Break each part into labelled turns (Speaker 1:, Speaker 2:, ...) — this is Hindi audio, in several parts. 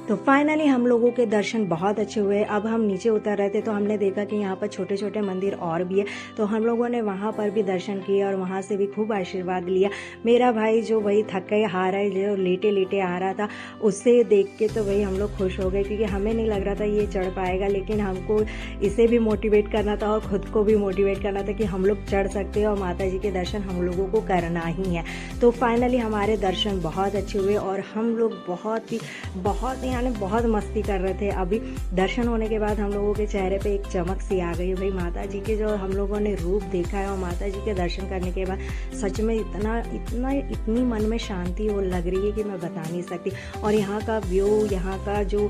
Speaker 1: तो फाइनली हम लोगों के दर्शन बहुत अच्छे हुए। अब हम नीचे उतर रहे थे तो हमने देखा कि यहाँ पर छोटे छोटे मंदिर और भी है, तो हम लोगों ने वहाँ पर भी दर्शन किए और वहाँ से भी खूब आशीर्वाद लिया। मेरा भाई जो वही थके हारा है, जो लेटे लेटे आ रहा था, उससे देख के तो वही हम लोग खुश हो गए, क्योंकि हमें नहीं लग रहा था ये चढ़ पाएगा, लेकिन हमको इसे भी मोटिवेट करना था और खुद को भी मोटिवेट करना था कि हम लोग चढ़ सकते हैं और माता जी के दर्शन हम लोगों को करना ही है। तो फाइनली हमारे दर्शन बहुत अच्छे हुए और हम लोग बहुत यानी बहुत मस्ती कर रहे थे। अभी दर्शन होने के बाद हम लोगों के चेहरे पे एक चमक सी आ गई। भाई माता जी के जो हम लोगों ने रूप देखा है और माता जी के दर्शन करने के बाद सच में इतनी मन में शांति वो लग रही है कि मैं बता नहीं सकती। और यहाँ का व्यू, यहाँ का जो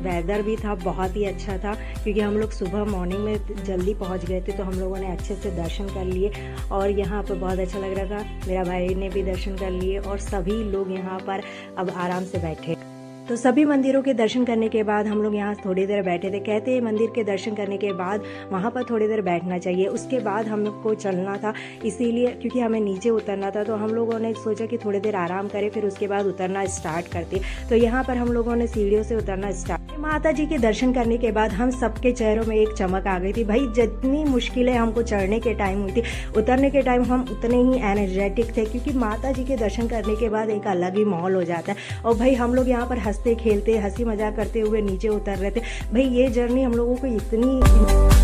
Speaker 1: वेदर भी था बहुत ही अच्छा था, क्योंकि हम लोग सुबह मॉर्निंग में जल्दी पहुँच गए थे, तो हम लोगों ने अच्छे से दर्शन कर लिए और यहाँ पर बहुत अच्छा लग रहा था। मेरा भाई ने भी दर्शन कर लिए और सभी लोग यहाँ पर अब आराम से बैठे। तो सभी मंदिरों के दर्शन करने के बाद हम लोग यहाँ थोड़ी देर बैठे थे। कहते हैं मंदिर के दर्शन करने के बाद वहाँ पर थोड़ी देर बैठना चाहिए, उसके बाद हम लोग को चलना था, इसीलिए क्योंकि हमें नीचे उतरना था। तो हम लोगों ने सोचा कि थोड़ी देर आराम करें, फिर उसके बाद उतरना स्टार्ट करते। तो यहाँ पर हम लोगों ने सीढ़ियों से उतरना स्टार्ट। माता जी के दर्शन करने के बाद हम सबके चेहरों में एक चमक आ गई थी। भाई जितनी मुश्किलें हमको चढ़ने के टाइम हुई थी, उतरने के टाइम हम उतने ही एनर्जेटिक थे, क्योंकि माता जी के दर्शन करने के बाद एक अलग ही माहौल हो जाता है। और भाई हम लोग यहाँ पर हंसते खेलते हंसी मजाक करते हुए नीचे उतर रहे थे। भाई ये जर्नी हम लोगों को इतनी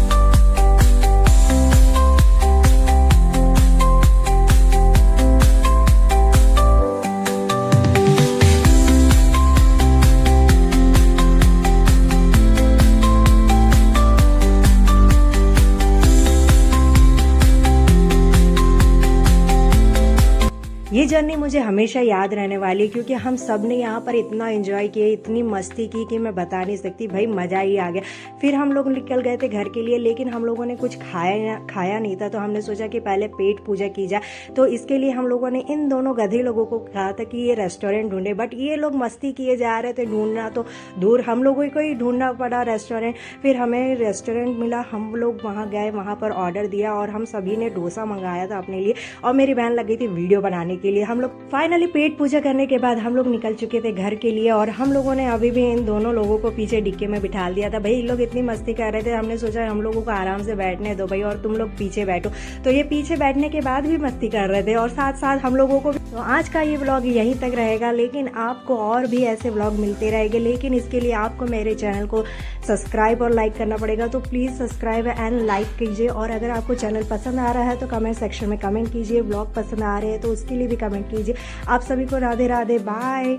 Speaker 1: ये जर्नी मुझे हमेशा याद रहने वाली है, क्योंकि हम सब ने यहाँ पर इतना एंजॉय किया, इतनी मस्ती की कि मैं बता नहीं सकती। भाई मज़ा ही आ गया। फिर हम लोग निकल गए थे घर के लिए, लेकिन हम लोगों ने कुछ खाया नहीं था, तो हमने सोचा कि पहले पेट पूजा की जाए। तो इसके लिए हम लोगों ने इन दोनों गधे लोगों को कहा था कि ये रेस्टोरेंट ढूंढे, बट ये लोग मस्ती किए जा रहे थे। ढूंढना तो दूर, हम लोगों को ही ढूंढना पड़ा रेस्टोरेंट। फिर हमें रेस्टोरेंट मिला, हम लोग वहाँ गए, वहाँ पर ऑर्डर दिया और हम सभी ने डोसा मंगाया था अपने लिए, और मेरी बहन लगी थी वीडियो बनाने के लिए। हम लोग फाइनली पेट पूजा करने के बाद हम लोग निकल चुके थे घर के लिए, और हम लोगों ने अभी भी इन दोनों लोगों को पीछे डिक्के में बिठा दिया था। भाई ये लोग इतनी मस्ती कर रहे थे, हमने सोचा हम लोगों को आराम से बैठने दो भाई, और तुम लोग पीछे बैठो। तो ये पीछे बैठने के बाद भी मस्ती कर रहे थे और साथ साथ हम लोगों को भी। तो आज का ये व्लॉग यहीं तक रहेगा, लेकिन आपको और भी ऐसे व्लॉग मिलते रहेंगे, लेकिन इसके लिए आपको मेरे चैनल को सब्सक्राइब और लाइक करना पड़ेगा। तो प्लीज़ सब्सक्राइब एंड लाइक कीजिए, और अगर आपको चैनल पसंद आ रहा है तो कमेंट सेक्शन में कमेंट कीजिए। व्लॉग पसंद आ रहे हैं तो उसके लिए भी कमेंट कीजिए। आप सभी को राधे राधे, बाय।